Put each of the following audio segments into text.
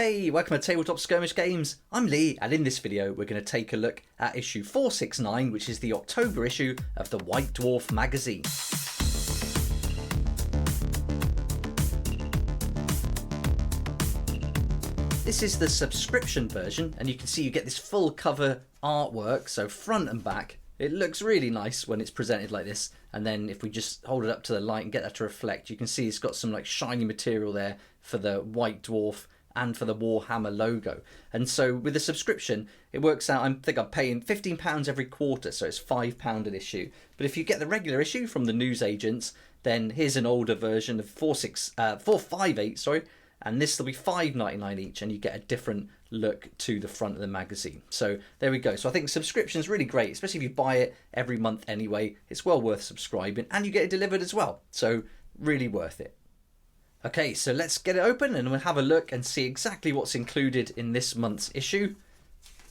Hey, welcome to Tabletop Skirmish Games. I'm Lee, and in this video we're going to take a look at issue 469, which is the October issue of the White Dwarf magazine. This is the subscription version, and you can see you get this full cover artwork, so front and back. It looks really nice when it's presented like this, and then if we just hold it up to the light and get that to reflect, you can see it's got some like shiny material there for the White Dwarf and for the Warhammer logo. And so with the subscription, it works out, I think I'm paying £15 every quarter, so it's £5 an issue. But if you get the regular issue from the newsagents, then here's an older version of 458, and this will be $5.99 each, and you get a different look to the front of the magazine. So there we go. So I think subscription is really great, especially if you buy it every month anyway. It's well worth subscribing, and you get it delivered as well. So really worth it. Okay, so let's get it open and we'll have a look and see exactly what's included in this month's issue.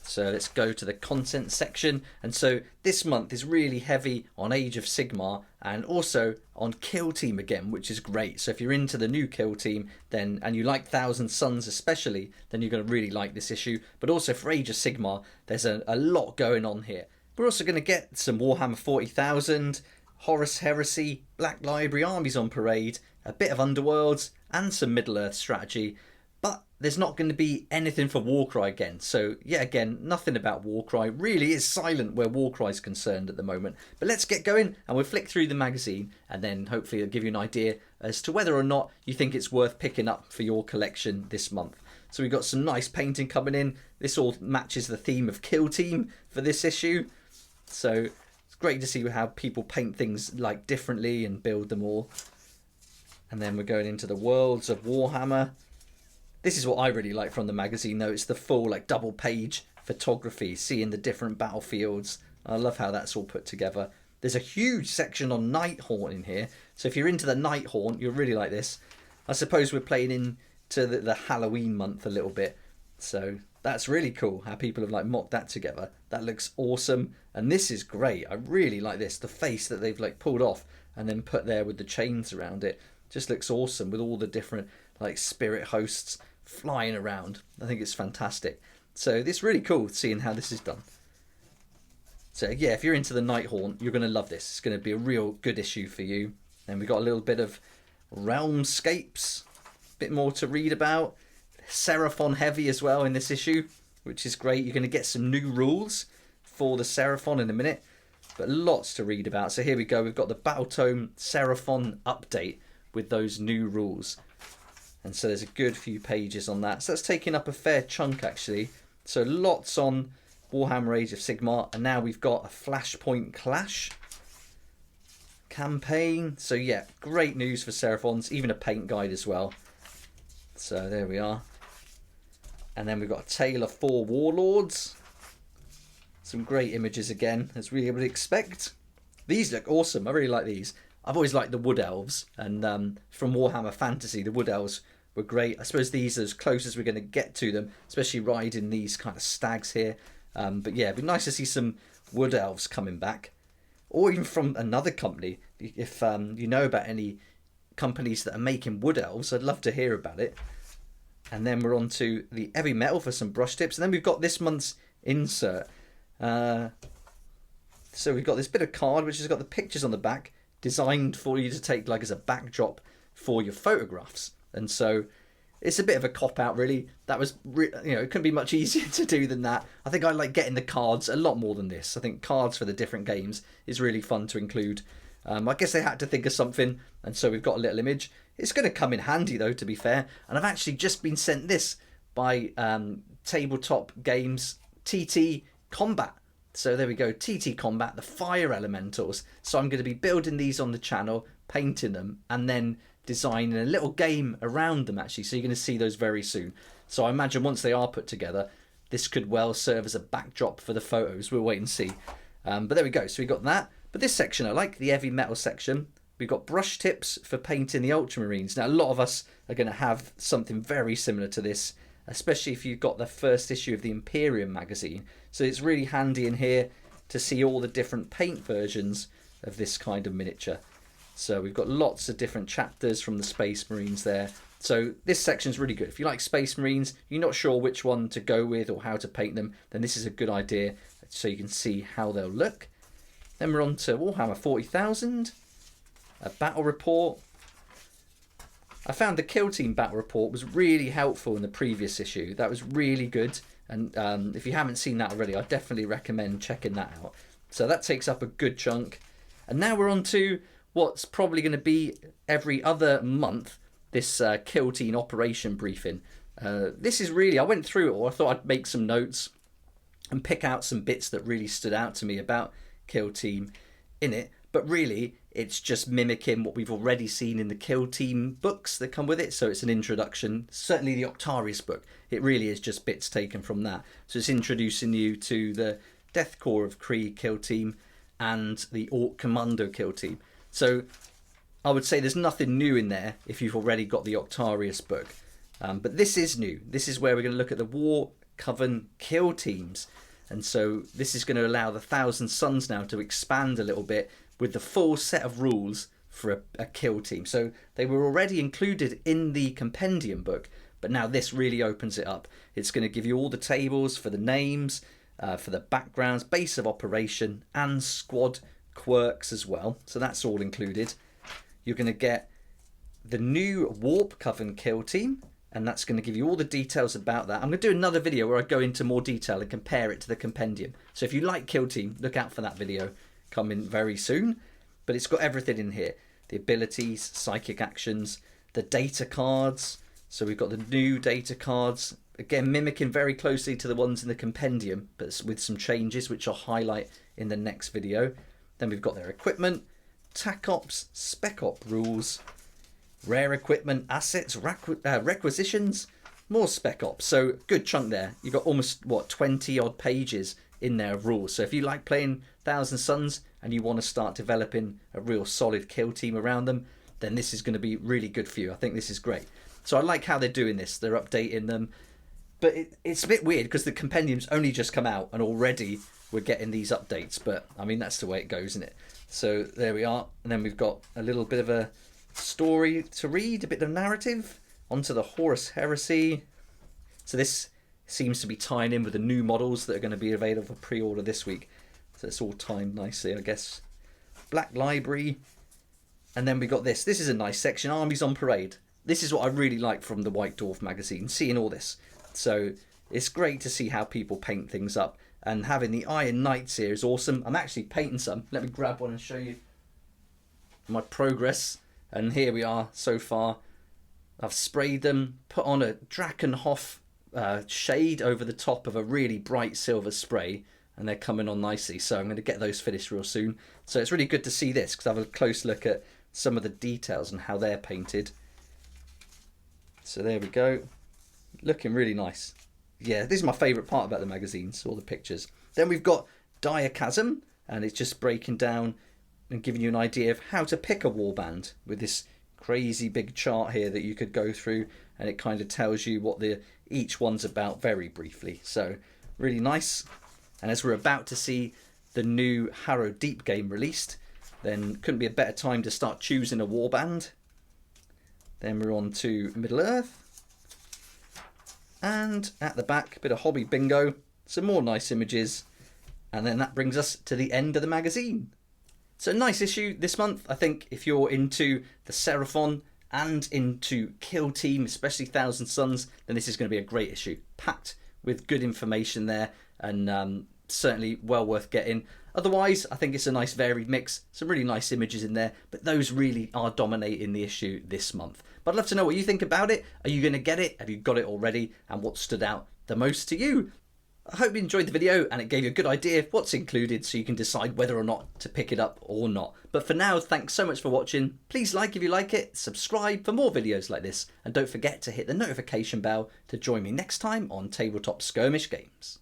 So let's go to the content section. And so this month is really heavy on Age of Sigmar and also on Kill Team again, which is great. So if you're into the new Kill Team then, and you like Thousand Suns especially, then you're going to really like this issue. But also for Age of Sigmar, there's a lot going on here. We're also going to get some Warhammer 40,000, Horus Heresy, Black Library, Armies on Parade, a bit of Underworlds, and some Middle-earth strategy. But there's not going to be anything for Warcry again. So, yeah, again, nothing about Warcry. Really is silent where Warcry is concerned at the moment. But let's get going, and we'll flick through the magazine, and then hopefully it'll give you an idea as to whether or not you think it's worth picking up for your collection this month. So we've got some nice painting coming in. This all matches the theme of Kill Team for this issue. So it's great to see how people paint things like differently and build them all. And then we're going into the worlds of Warhammer. This is what I really like from the magazine though. It's the full like double page photography, seeing the different battlefields. I love how that's all put together. There's a huge section on Nighthaunt in here. So if you're into the Nighthaunt, you'll really like this. I suppose we're playing into the Halloween month a little bit. So that's really cool how people have like mocked that together. That looks awesome. And this is great. I really like this. The face that they've like pulled off and then put there with the chains around it. Just looks awesome with all the different like spirit hosts flying around. I think it's fantastic. So this is really cool seeing how this is done. So yeah, if you're into the Nighthaunt, you're going to love this. It's going to be a real good issue for you. And we've got a little bit of Realmscapes, a bit more to read about. Seraphon heavy as well in this issue, which is great. You're going to get some new rules for the Seraphon in a minute, but lots to read about. So here we go. We've got the Battletome Seraphon update with those new rules. And so there's a good few pages on that. So that's taking up a fair chunk actually. So lots on Warhammer Age of Sigmar. And now we've got a Flashpoint Clash campaign. So yeah, great news for Seraphons. Even a paint guide as well. So there we are. And then we've got a Tale of Four Warlords. Some great images again, as we would expect. These look awesome. I really like these. I've always liked the Wood Elves, and from Warhammer Fantasy, the Wood Elves were great. I suppose these are as close as we're going to get to them, especially riding these kind of stags here. But yeah, it'd be nice to see some Wood Elves coming back, or even from another company. If you know about any companies that are making Wood Elves, I'd love to hear about it. And then we're on to the Heavy Metal for some brush tips, and then we've got this month's insert. So we've got this bit of card which has got the pictures on the back, designed for you to take like as a backdrop for your photographs. And so it's a bit of a cop out really. That was it couldn't be much easier to do than that. I think I like getting the cards a lot more than this. I think cards for the different games is really fun to include. I guess they had to think of something, and so we've got a little image. It's going to come in handy though, to be fair. And I've actually just been sent this by Tabletop Games TT Combat. So there we go, TT Combat, the Fire Elementals. So I'm going to be building these on the channel, painting them, and then designing a little game around them actually. So you're going to see those very soon. So I imagine once they are put together, this could well serve as a backdrop for the photos. We'll wait and see. But there we go. So we got that. But this section, I like the Heavy Metal section. We've got brush tips for painting the Ultramarines. Now a lot of us are going to have something very similar to this, especially if you've got the first issue of the Imperium magazine. So it's really handy in here to see all the different paint versions of this kind of miniature. So we've got lots of different chapters from the Space Marines there. So this section is really good. If you like Space Marines, you're not sure which one to go with or how to paint them, then this is a good idea so you can see how they'll look. Then we're on to Warhammer 40,000, a battle report. I found the Kill Team battle report was really helpful in the previous issue. That was really good. And if you haven't seen that already, I definitely recommend checking that out. So that takes up a good chunk. And now we're on to what's probably going to be every other month, this Kill Team operation briefing. This is really, I went through it all. I thought I'd make some notes and pick out some bits that really stood out to me about Kill Team in it. But really, it's just mimicking what we've already seen in the Kill Team books that come with it. So it's an introduction. Certainly the Octarius book, it really is just bits taken from that. So it's introducing you to the Death Corps of Kree Kill Team and the Orc Commando Kill Team. So I would say there's nothing new in there if you've already got the Octarius book. But this is new. This is where we're going to look at the War Coven Kill Teams. And so this is going to allow the Thousand Sons now to expand a little bit with the full set of rules for a kill team. So they were already included in the compendium book, but now this really opens it up. It's going to give you all the tables for the names, for the backgrounds, base of operation, and squad quirks as well. So that's all included. You're going to get the new Warp Coven kill team, and that's going to give you all the details about that. I'm going to do another video where I go into more detail and compare it to the compendium. So if you like Kill Team, look out for that video coming very soon. But it's got everything in here. The abilities, psychic actions, the data cards. So we've got the new data cards, again mimicking very closely to the ones in the compendium, but with some changes which I'll highlight in the next video. Then we've got their equipment, TAC Ops, Spec Op rules, rare equipment, assets, requisitions, more Spec Ops. So good chunk there. You've got almost, what, 20 odd pages in there of rules. So if you like playing Thousand Sons and you want to start developing a real solid kill team around them, then this is going to be really good for you. I think this is great. So I like how they're doing this. They're updating them. But it's a bit weird because the compendium's only just come out and already we're getting these updates. But I mean, that's the way it goes, isn't it? So there we are. And then we've got a little bit of a story to read, a bit of narrative, onto the Horus Heresy. So this seems to be tying in with the new models that are going to be available for pre-order this week. So it's all timed nicely, I guess. Black Library. And then we got this. This is a nice section, Armies on Parade. This is what I really like from the White Dwarf magazine, seeing all this. So it's great to see how people paint things up. And having the Iron Knights here is awesome. I'm actually painting some. Let me grab one and show you my progress. And here we are so far. I've sprayed them, put on a Drakenhof shade over the top of a really bright silver spray, and they're coming on nicely. So I'm going to get those finished real soon. So it's really good to see this because I have a close look at some of the details and how they're painted. So there we go. Looking really nice. Yeah, this is my favourite part about the magazines, all the pictures. Then we've got Diachasm, and it's just breaking down and giving you an idea of how to pick a warband with this crazy big chart here that you could go through, and it kind of tells you what each one's about very briefly. So really nice. And as we're about to see the new Harrow Deep game released, then couldn't be a better time to start choosing a warband. Then we're on to Middle Earth. And at the back, a bit of hobby bingo, some more nice images, and then that brings us to the end of the magazine. So nice issue this month. I think if you're into the Seraphon and into Kill Team, especially Thousand Sons, then this is going to be a great issue. Packed with good information there, and certainly well worth getting. Otherwise, I think it's a nice varied mix. Some really nice images in there, but those really are dominating the issue this month. But I'd love to know what you think about it. Are you going to get it? Have you got it already? And what stood out the most to you? I hope you enjoyed the video and it gave you a good idea of what's included so you can decide whether or not to pick it up or not. But for now, thanks so much for watching. Please like if you like it, subscribe for more videos like this, and don't forget to hit the notification bell to join me next time on Tabletop Skirmish Games.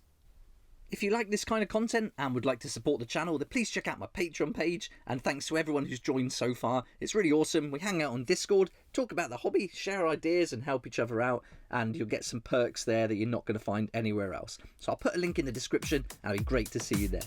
If you like this kind of content and would like to support the channel, then please check out my Patreon page, and thanks to everyone who's joined so far. It's really awesome. We hang out on Discord, talk about the hobby, share ideas and help each other out, and you'll get some perks there that you're not going to find anywhere else. So I'll put a link in the description and it'd be great to see you there.